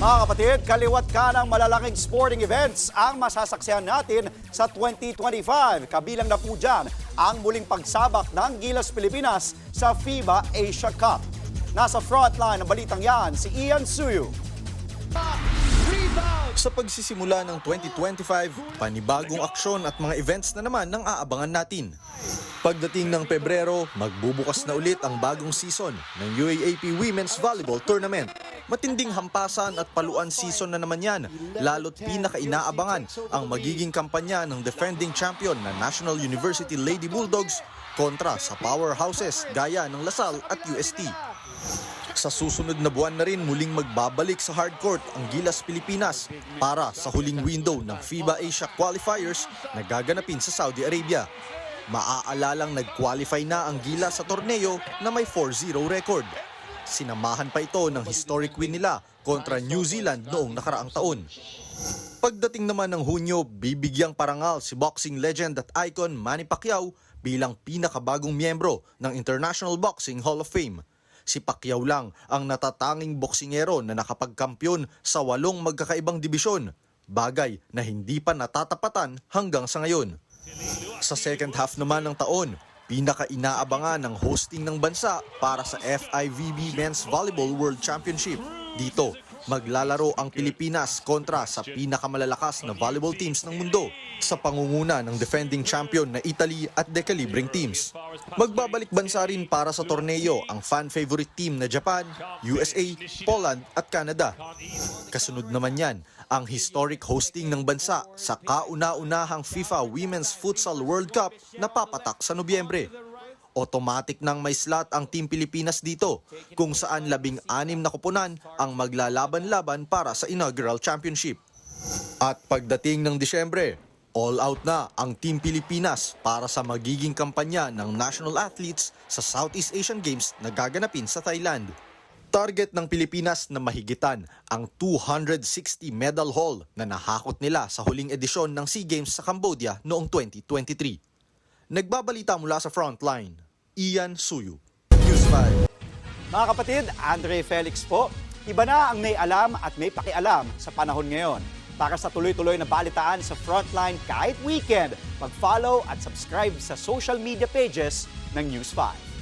Mga kapatid, kaliwat ka ng malalaking sporting events ang masasaksihan natin sa 2025. Kabilang na po dyan ang muling pagsabak ng Gilas Pilipinas sa FIBA Asia Cup. Nasa frontline ng balitang yan si Ian Suyu. Sa pagsisimula ng 2025, panibagong aksyon at mga events na naman ang aabangan natin. Pagdating ng Pebrero, magbubukas na ulit ang bagong season ng UAAP Women's Volleyball Tournament. Matinding hampasan at paluan season na naman yan, lalo't pinaka-inaabangan ang magiging kampanya ng defending champion na National University Lady Bulldogs kontra sa powerhouses gaya ng Lasal at UST. Sa susunod na buwan na rin muling magbabalik sa hardcourt ang Gilas Pilipinas para sa huling window ng FIBA Asia Qualifiers na gaganapin sa Saudi Arabia. Maaalalang nag-qualify na ang Gilas sa torneo na may 4-0 record. Sinamahan pa ito ng historic win nila kontra New Zealand noong nakaraang taon. Pagdating naman ng Hunyo, bibigyang parangal si boxing legend at icon Manny Pacquiao bilang pinakabagong miyembro ng International Boxing Hall of Fame. Si Pacquiao lang ang natatanging boksingero na nakapagkampiyon sa 8 magkakaibang dibisyon, bagay na hindi pa natatapatan hanggang sa ngayon. Sa second half naman ng taon, pinaka-inaabangan ng hosting ng bansa para sa FIVB Men's Volleyball World Championship. Dito, maglalaro ang Pilipinas kontra sa pinakamalalakas na volleyball teams ng mundo sa pangunguna ng defending champion na Italy at Decalibreng teams. Magbabalik bansa rin para sa torneo ang fan-favorite team na Japan, USA, Poland at Canada. Kasunod naman yan, ang historic hosting ng bansa sa kauna-unahang FIFA Women's Futsal World Cup na papatak sa Nobyembre. Automatic nang may slot ang Team Pilipinas dito, kung saan 16 na koponan ang maglalaban-laban para sa inaugural championship. At pagdating ng Disyembre, all out na ang Team Pilipinas para sa magiging kampanya ng national athletes sa Southeast Asian Games na gaganapin sa Thailand. Target ng Pilipinas na mahigitan ang 260 medal haul na nahakot nila sa huling edisyon ng SEA Games sa Cambodia noong 2023. Nagbabalita mula sa Frontline, Ian Suyu, News 5. Mga kapatid, Andre Felix po. Iba na ang may alam at may pakialam sa panahon ngayon. Para sa tuloy-tuloy na balitaan sa Frontline kahit weekend, mag-follow at subscribe sa social media pages ng News 5.